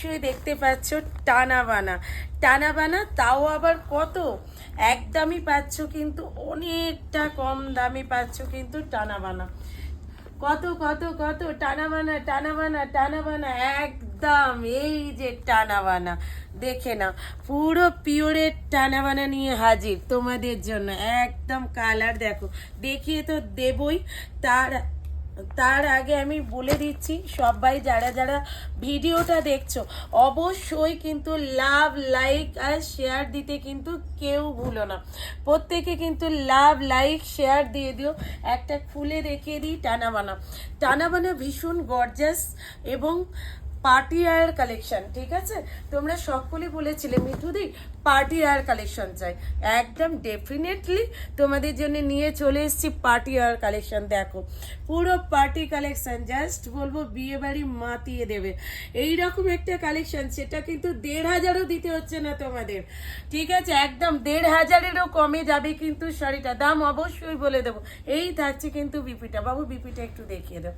অবশ্যই দেখতে পাচ্ছ টানা বানা, টানা বানা, তাও আবার কত একদমই পাচ্ছ, কিন্তু অনেকটা কম দামে পাচ্ছ কিন্তু টানা বানা। কত কত কত টানা বানা, টানা বানা, টানা বানা, একদম এই যে টানা বানা দেখে নাও, পুরো পিওরের টানা বানা নিয়ে হাজির তোমাদের জন্য। একদম কালার দেখো, দেখিয়ে তো দেবই, তার তার আগে আমি বলে দিচ্ছি সবাই যারা যারা ভিডিওটা দেখছো অবশ্যই কিন্তু লাভ, লাইক আর শেয়ার দিতে কিন্তু কেউ ভুলো না। প্রত্যেকে কিন্তু লাভ, লাইক, শেয়ার দিয়ে দিও। একটা খুলে দেখিয়ে দিই টানা বানা। টানা বানা ভীষণ গর্জাস এবং পার্টি ওয়্যার কালেকশন, ঠিক আছে? তোমরা সকলে বলেছিলে মিঠুদি পার্টি ওয়্যার কালেকশন চাই, একদম ডেফিনেটলি তোমাদের জন্য নিয়ে চলে এসেছি পার্টি ওয়্যার কালেকশন। দেখো পুরো পার্টি কালেকশন, জাস্ট বলবো বিয়ে বাড়ি মাতিয়ে দেবে এইরকম একটা কালেকশন। সেটা কিন্তু 1,500ও দিতে হচ্ছে না তোমাদের, ঠিক আছে? একদম 1,500-এরও কমে যাবে কিন্তু শাড়িটা, দাম অবশ্যই বলে দেবো। এই থাকছে কিন্তু বিপিটা, বাবু বিপিটা একটু দেখিয়ে দাও।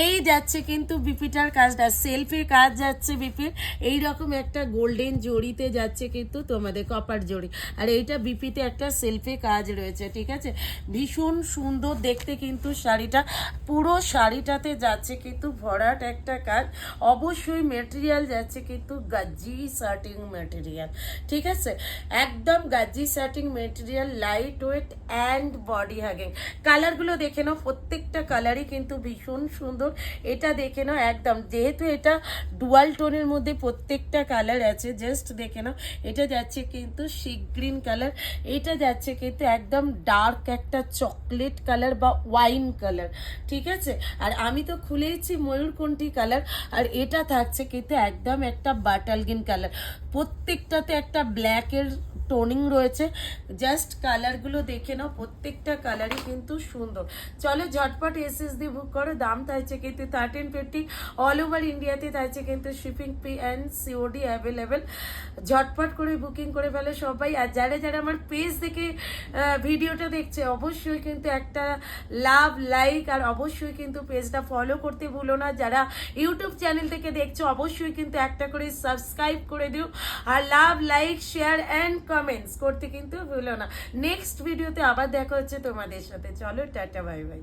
এই যাচ্ছে কিন্তু বিপিটার কাজটা, সেলফে কাজ যাচ্ছে বিপির, এইরকম একটা গোল্ডেন জড়িতে যাচ্ছে কিন্তু তোমাদের কপার জড়ি, আর এইটা বিপিতে একটা সেলফে কাজ রয়েছে, ঠিক আছে? ভীষণ সুন্দর দেখতে কিন্তু শাড়িটা, পুরো শাড়িটাতে যাচ্ছে কিন্তু ভরাট একটা কাজ। অবশ্যই মেটেরিয়াল যাচ্ছে কিন্তু গাজি শার্টিং মেটেরিয়াল, ঠিক আছে? একদম গাজি shirting material, light weight and body hugging. কালারগুলো দেখে নাও, প্রত্যেকটা কালারই কিন্তু ভীষণ সুন্দর। এটা দেখে নাও, একদম যেহেতু এটা ডুয়াল টোনের মধ্যে প্রত্যেকটা কালার আছে, জাস্ট দেখে নাও। এটা যাচ্ছে কিন্তু সি গ্রিন কালার, এটা যাচ্ছে কিন্তু একদম ডার্ক একটা চকলেট কালার বা ওয়াইন কালার, ঠিক আছে? আর আমি তো খুলেইছি ময়ূরকণ্ঠী কালার, আর এটা থাকছে কিন্তু একদম একটা বাটাল গ্রিন কালার। প্রত্যেকটাতে একটা ব্ল্যাকের টোনিং রয়েছে, জাস্ট কালারগুলো দেখে নাও, প্রত্যেকটা কালারই কিন্তু সুন্দর। চলো ঝটপট এসএসডি বুক করো, দাম থাকছে কিন্তু 1350, অল ওভার ইন্ডিয়াতে থাকছে কিন্তু shipping fee and COD available. ঝটপট করে বুকিং করে ফেলো সবাই। আর যারা যারা আমার পেজ থেকে ভিডিওটা দেখছে অবশ্যই কিন্তু একটা লাভ, লাইক আর অবশ্যই কিন্তু পেজটা ফলো করতে ভুলো না। যারা ইউটিউব চ্যানেল থেকে দেখছো অবশ্যই কিন্তু একটা করে সাবস্ক্রাইব করে দিও, আর লাভ, লাইক, শেয়ার অ্যান্ড কমেন্টস করতে কিন্তু ভুলো না। নেক্সট ভিডিওতে আবার দেখা হচ্ছে তোমাদের সাথে। চলো টাটা, বাই বাই।